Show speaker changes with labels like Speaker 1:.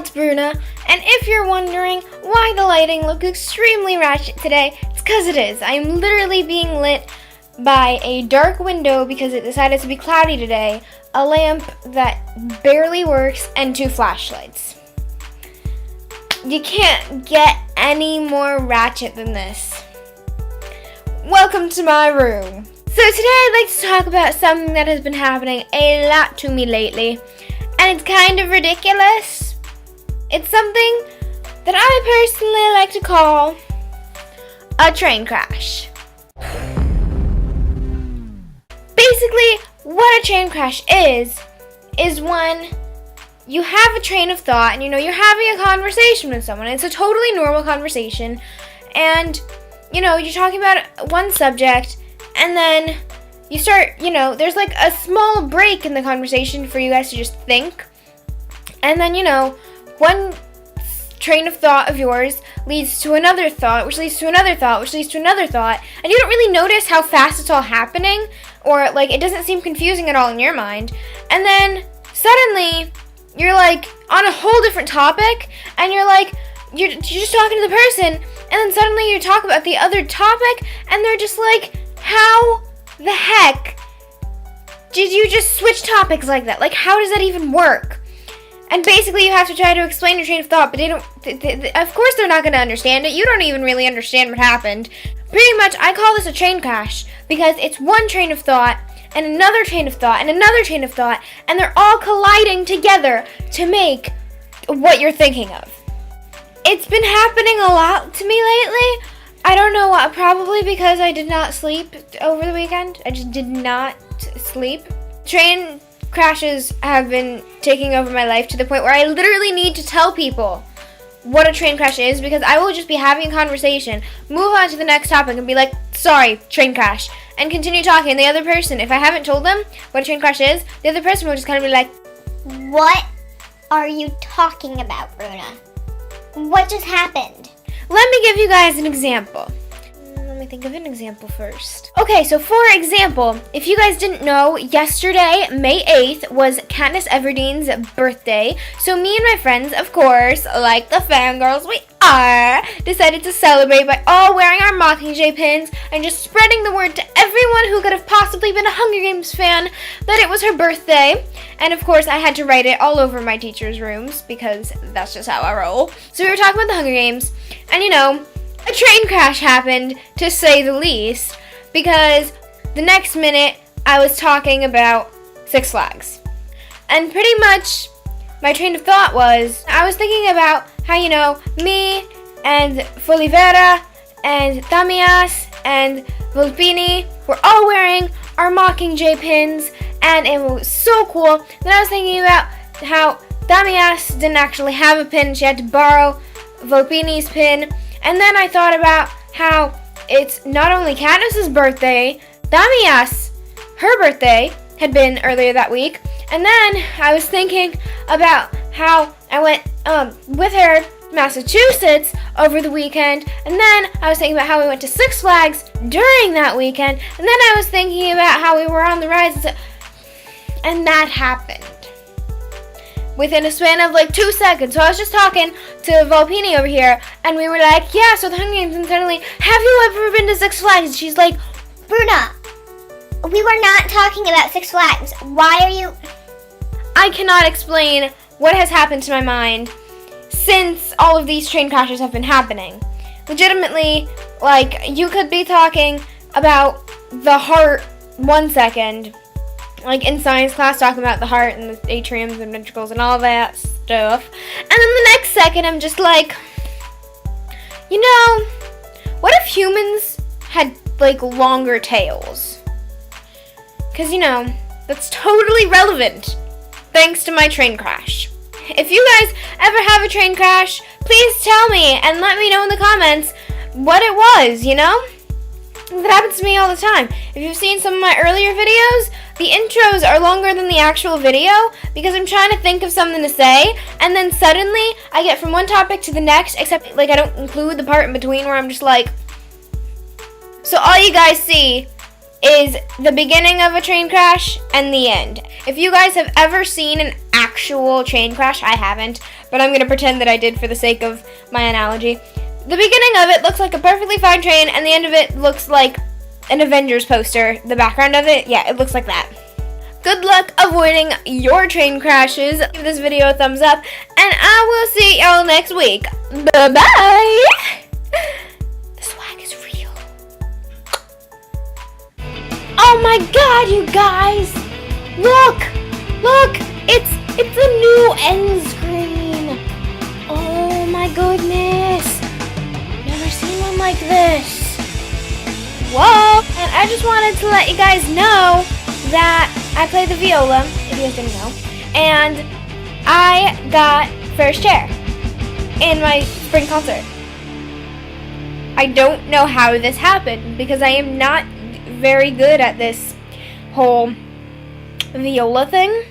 Speaker 1: it's Bruna, and if you're wondering why the lighting looks extremely ratchet today, it's because it is. I'm literally being lit by a dark window because it decided to be cloudy today, a lamp that barely works, and 2 flashlights. You can't get any more ratchet than this. Welcome to my room. So today I'd like to talk about something that has been happening a lot to me lately, and it's kind of ridiculous. It's something that I personally like to call a train crash. Basically, what a train crash is when you have a train of thought and you're having a conversation with someone. It's a totally normal conversation, and you're talking about one subject, and then you start, there's like a small break in the conversation for you guys to just think, and then one train of thought of yours leads to another thought, which leads to another thought, which leads to another thought, and you don't really notice how fast it's all happening, or like it doesn't seem confusing at all in your mind, and then suddenly you're like on a whole different topic, and you're just talking to the person, and then suddenly you talk about the other topic, and they're just like, how the heck did you just switch topics like that? Like, how does that even work? And basically you have to try to explain your train of thought, but of course they're not going to understand it. You don't even really understand what happened. Pretty much, I call this a train crash because it's one train of thought and another train of thought and another train of thought, and they're all colliding together to make what you're thinking of. It's been happening a lot to me lately. I don't know what, probably because I did not sleep over the weekend. I just did not sleep. Train crashes have been taking over my life to the point where I literally need to tell people what a train crash is, because I will just be having a conversation, move on to the next topic, and be like, sorry, train crash, and continue talking. And the other person, if I haven't told them what a train crash is, the other person will just kind of be like,
Speaker 2: what are you talking about, Bruna? What just happened?
Speaker 1: Let me give you guys an example. Let me think of an example first. Okay, so for example, if you guys didn't know, yesterday, May 8th, was Katniss Everdeen's birthday. So me and my friends, of course, like the fangirls we are, decided to celebrate by all wearing our Mockingjay pins and just spreading the word to everyone who could have possibly been a Hunger Games fan that it was her birthday. And of course, I had to write it all over my teacher's rooms because that's just how I roll. So we were talking about the Hunger Games, and a train crash happened, to say the least, because the next minute I was talking about Six Flags. And pretty much my train of thought was, I was thinking about how, me and Folivera and Damias and Volpini were all wearing our Mockingjay pins, and it was so cool. Then I was thinking about how Damias didn't actually have a pin, she had to borrow Volpini's pin. And then I thought about how it's not only Katniss's birthday, Damias, her birthday had been earlier that week. And then I was thinking about how I went with her to Massachusetts over the weekend. And then I was thinking about how we went to Six Flags during that weekend. And then I was thinking about how we were on the rides. And that happened within a span of like 2 seconds. So I was just talking to Volpini over here, and we were like, yeah, so the Hunger Games, and suddenly, have you ever been to Six Flags? And she's like,
Speaker 2: Bruna, we were not talking about Six Flags. Why are you...
Speaker 1: I cannot explain what has happened to my mind since all of these train crashes have been happening. Legitimately, like, you could be talking about the heart 1 second, like in science class, talking about the heart and the atriums and ventricles and all that stuff. And then the next second, I'm just like, what if humans had, like, longer tails? Because, that's totally relevant, thanks to my train crash. If you guys ever have a train crash, please tell me and let me know in the comments what it was, That happens to me all the time. If you've seen some of my earlier videos, the intros are longer than the actual video because I'm trying to think of something to say, and then suddenly I get from one topic to the next, except like I don't include the part in between where I'm just like... So all you guys see is the beginning of a train crash and the end. If you guys have ever seen an actual train crash. I haven't, but I'm gonna pretend that I did for the sake of my analogy. The beginning of it looks like a perfectly fine train, and the end of it looks like an Avengers poster. The background of it, yeah, it looks like that. Good luck avoiding your train crashes. Give this video a thumbs up, and I will see y'all next week. Bye-bye! The swag is real. Oh my god, you guys! Look! Look! It's a new end screen! Oh my goodness! Never seen one like this. Whoa! And I just wanted to let you guys know that I play the viola, if you guys didn't know, and I got first chair in my spring concert. I don't know how this happened because I am not very good at this whole viola thing.